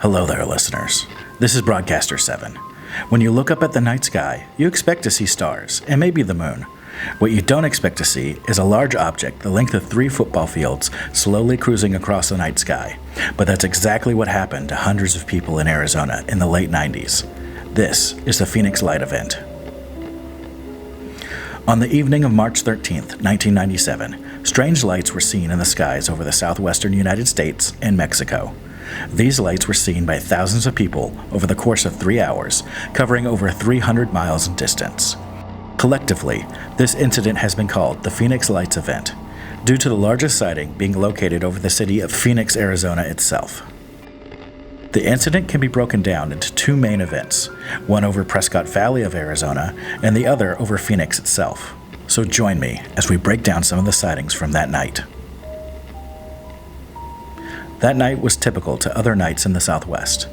Hello there, listeners. This is Broadcaster 7. When you look up at the night sky, you expect to see stars, and maybe the moon. What you don't expect to see is a large object the length of 3 football fields slowly cruising across the night sky. But that's exactly what happened to hundreds of people in Arizona in the late 90s. This is the Phoenix Light event. On the evening of March 13th, 1997, strange lights were seen in the skies over the southwestern United States and Mexico. These lights were seen by thousands of people over the course of 3 hours, covering over 300 miles in distance. Collectively, this incident has been called the Phoenix Lights event, due to the largest sighting being located over the city of Phoenix, Arizona itself. The incident can be broken down into 2 main events, one over Prescott Valley of Arizona and the other over Phoenix itself. So join me as we break down some of the sightings from that night. That night was typical to other nights in the Southwest.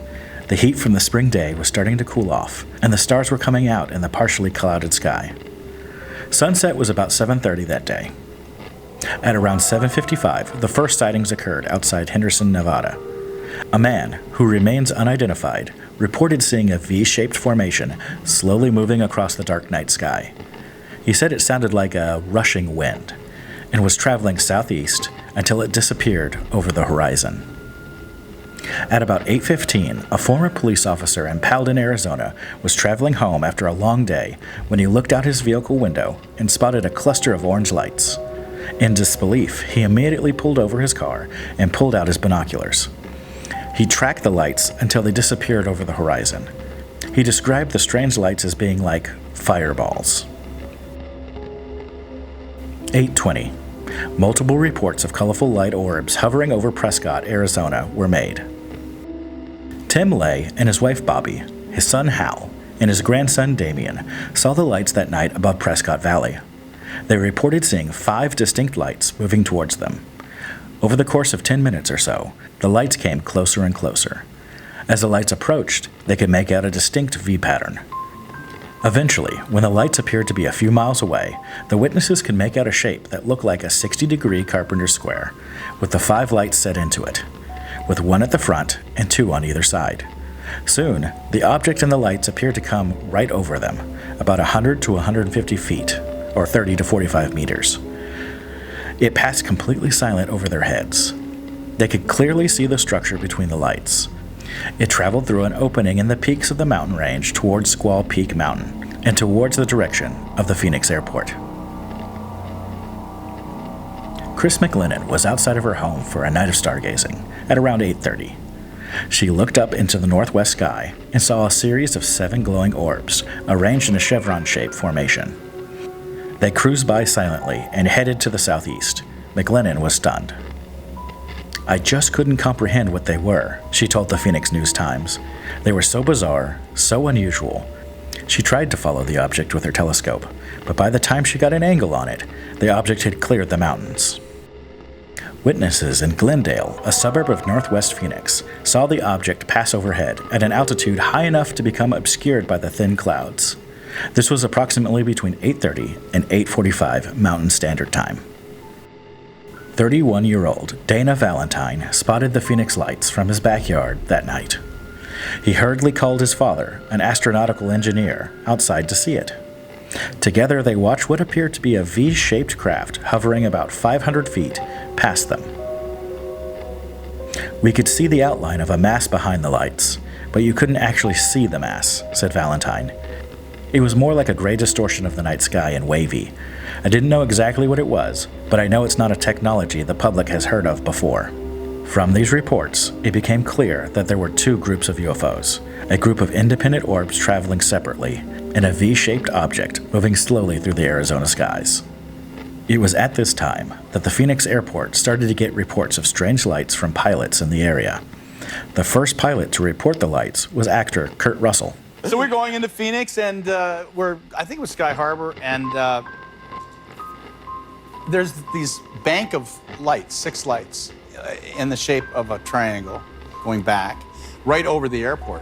The heat from the spring day was starting to cool off, and the stars were coming out in the partially clouded sky. Sunset was about 7:30 that day. At around 7:55, the first sightings occurred outside Henderson, Nevada. A man, who remains unidentified, reported seeing a V-shaped formation slowly moving across the dark night sky. He said it sounded like a rushing wind, and was traveling southeast until it disappeared over the horizon. At about 8:15, a former police officer in Paladin, Arizona, was traveling home after a long day when he looked out his vehicle window and spotted a cluster of orange lights. In disbelief, he immediately pulled over his car and pulled out his binoculars. He tracked the lights until they disappeared over the horizon. He described the strange lights as being like fireballs. 8:20. Multiple reports of colorful light orbs hovering over Prescott, Arizona were made. Tim Lay and his wife Bobby, his son Hal, and his grandson Damien saw the lights that night above Prescott Valley. They reported seeing 5 distinct lights moving towards them. Over the course of 10 minutes or so, the lights came closer and closer. As the lights approached, they could make out a distinct V pattern. Eventually, when the lights appeared to be a few miles away, the witnesses could make out a shape that looked like a 60-degree carpenter's square, with the 5 lights set into it, with 1 at the front and 2 on either side. Soon, the object and the lights appeared to come right over them, about 100 to 150 feet, or 30 to 45 meters. It passed completely silent over their heads. They could clearly see the structure between the lights. It traveled through an opening in the peaks of the mountain range towards Squaw Peak Mountain and towards the direction of the Phoenix airport. Chris McLennan was outside of her home for a night of stargazing at around 8:30. She looked up into the northwest sky and saw a series of 7 glowing orbs arranged in a chevron-shaped formation. They cruised by silently and headed to the southeast. McLennan was stunned. "I just couldn't comprehend what they were," she told the Phoenix News-Times. "They were so bizarre, so unusual." She tried to follow the object with her telescope, but by the time she got an angle on it, the object had cleared the mountains. Witnesses in Glendale, a suburb of northwest Phoenix, saw the object pass overhead at an altitude high enough to become obscured by the thin clouds. This was approximately between 8:30 and 8:45 Mountain Standard Time. 31-year-old Dana Valentine spotted the Phoenix lights from his backyard that night. He hurriedly called his father, an astronautical engineer, outside to see it. Together they watched what appeared to be a V-shaped craft hovering about 500 feet past them. "We could see the outline of a mass behind the lights, but you couldn't actually see the mass," said Valentine. "It was more like a gray distortion of the night sky and wavy. I didn't know exactly what it was, but I know it's not a technology the public has heard of before." From these reports, it became clear that there were 2 groups of UFOs, a group of independent orbs traveling separately, and a V-shaped object moving slowly through the Arizona skies. It was at this time that the Phoenix airport started to get reports of strange lights from pilots in the area. The first pilot to report the lights was actor Kurt Russell. So we're going into Phoenix, and I think it was Sky Harbor, and there's these bank of lights, 6 lights, in the shape of a triangle going back, right over the airport.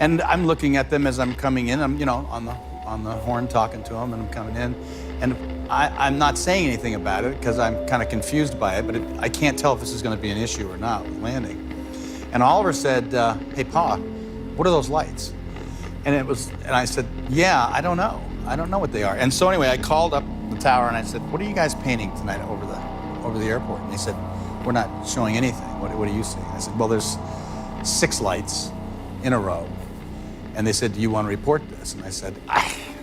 And I'm looking at them as I'm coming in. I'm, on the horn talking to them, and I'm coming in. And I'm not saying anything about it because I'm kind of confused by it, but I can't tell if this is going to be an issue or not with landing. And Oliver said, hey, Pa, what are those lights? And I said, yeah, I don't know. I don't know what they are. And so anyway, I called up the tower and I said, what are you guys painting tonight over the airport? And he said, we're not showing anything. What are you seeing? I said, well, there's 6 lights in a row. And they said, do you want to report this? And I said,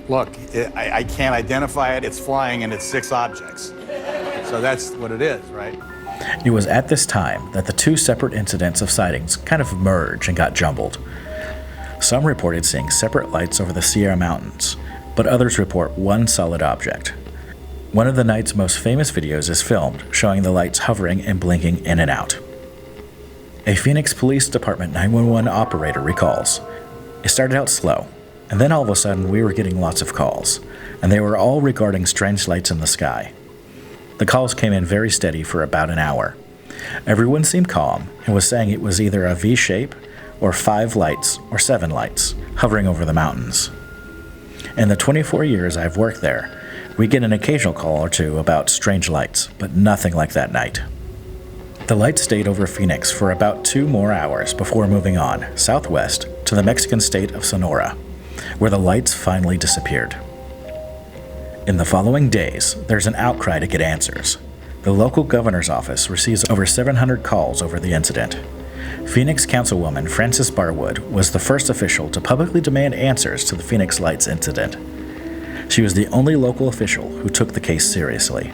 look, I can't identify it. It's flying and it's 6 objects. So that's what it is, right? It was at this time that the 2 separate incidents of sightings kind of merged and got jumbled. Some reported seeing separate lights over the Sierra Mountains, but others report one solid object. One of the night's most famous videos is filmed, showing the lights hovering and blinking in and out. A Phoenix Police Department 911 operator recalls, it started out slow, and then all of a sudden we were getting lots of calls, and they were all regarding strange lights in the sky. The calls came in very steady for about an hour. Everyone seemed calm and was saying it was either a V shape or 5 lights or 7 lights hovering over the mountains. In the 24 years I've worked there, we get an occasional call or two about strange lights, but nothing like that night. The lights stayed over Phoenix for about 2 more hours before moving on southwest to the Mexican state of Sonora, where the lights finally disappeared. In the following days, there's an outcry to get answers. The local governor's office receives over 700 calls over the incident. Phoenix Councilwoman Frances Barwood was the first official to publicly demand answers to the Phoenix Lights incident. She was the only local official who took the case seriously.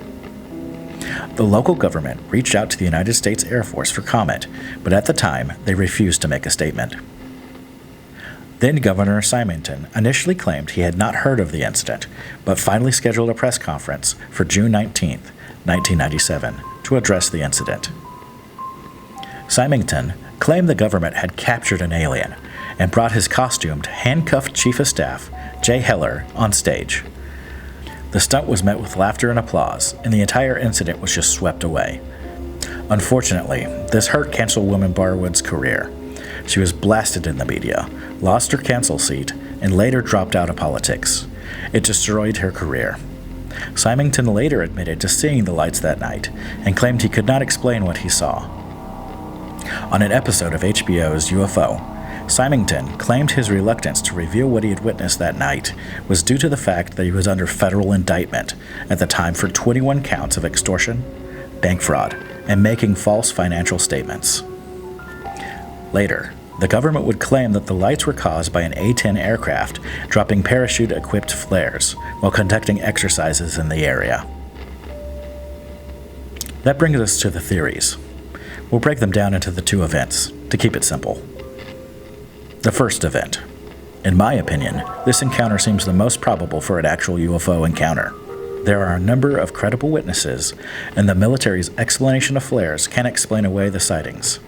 The local government reached out to the United States Air Force for comment, but at the time, they refused to make a statement. Then Governor Symington initially claimed he had not heard of the incident, but finally scheduled a press conference for June 19, 1997, to address the incident. Symington claimed the government had captured an alien and brought his costumed, handcuffed Chief of Staff, Jay Heller, on stage. The stunt was met with laughter and applause, and the entire incident was just swept away. Unfortunately, this hurt Councilwoman Barwood's career. She was blasted in the media, lost her council seat, and later dropped out of politics. It destroyed her career. Symington later admitted to seeing the lights that night and claimed he could not explain what he saw. On an episode of HBO's UFO, Symington claimed his reluctance to reveal what he had witnessed that night was due to the fact that he was under federal indictment at the time for 21 counts of extortion, bank fraud, and making false financial statements. Later, the government would claim that the lights were caused by an A-10 aircraft dropping parachute-equipped flares while conducting exercises in the area. That brings us to the theories. We'll break them down into the 2 events, to keep it simple. The first event. In my opinion, this encounter seems the most probable for an actual UFO encounter. There are a number of credible witnesses, and the military's explanation of flares can't explain away the sightings.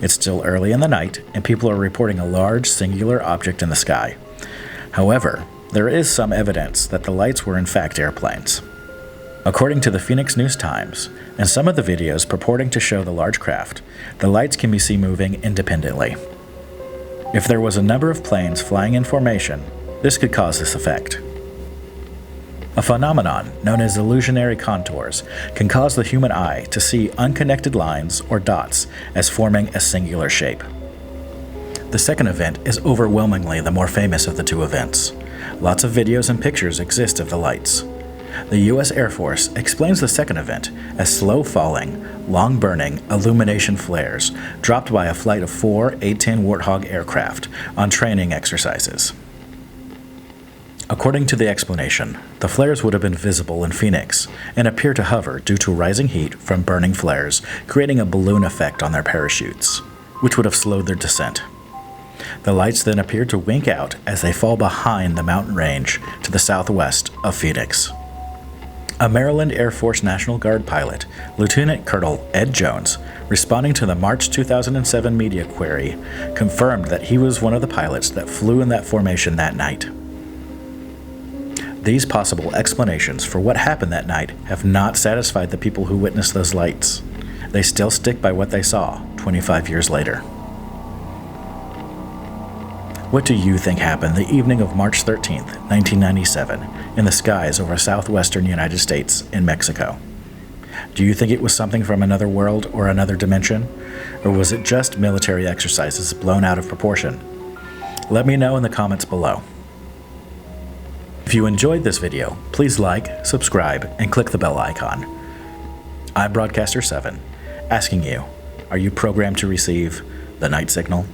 It's still early in the night, and people are reporting a large singular object in the sky. However, there is some evidence that the lights were in fact airplanes. According to the Phoenix News-Times, and some of the videos purporting to show the large craft, the lights can be seen moving independently. If there was a number of planes flying in formation, this could cause this effect. A phenomenon known as illusionary contours can cause the human eye to see unconnected lines or dots as forming a singular shape. The second event is overwhelmingly the more famous of the 2 events. Lots of videos and pictures exist of the lights. The U.S. Air Force explains the second event as slow-falling, long-burning illumination flares dropped by a flight of 4 A-10 Warthog aircraft on training exercises. According to the explanation, the flares would have been visible in Phoenix and appear to hover due to rising heat from burning flares, creating a balloon effect on their parachutes, which would have slowed their descent. The lights then appear to wink out as they fall behind the mountain range to the southwest of Phoenix. A Maryland Air Force National Guard pilot, Lieutenant Colonel Ed Jones, responding to the March 2007 media query, confirmed that he was one of the pilots that flew in that formation that night. These possible explanations for what happened that night have not satisfied the people who witnessed those lights. They still stick by what they saw 25 years later. What do you think happened the evening of March 13, 1997, in the skies over southwestern United States and Mexico? Do you think it was something from another world or another dimension? Or was it just military exercises blown out of proportion? Let me know in the comments below. If you enjoyed this video, please like, subscribe, and click the bell icon. I'm Broadcaster 7, asking you, are you programmed to receive the night signal?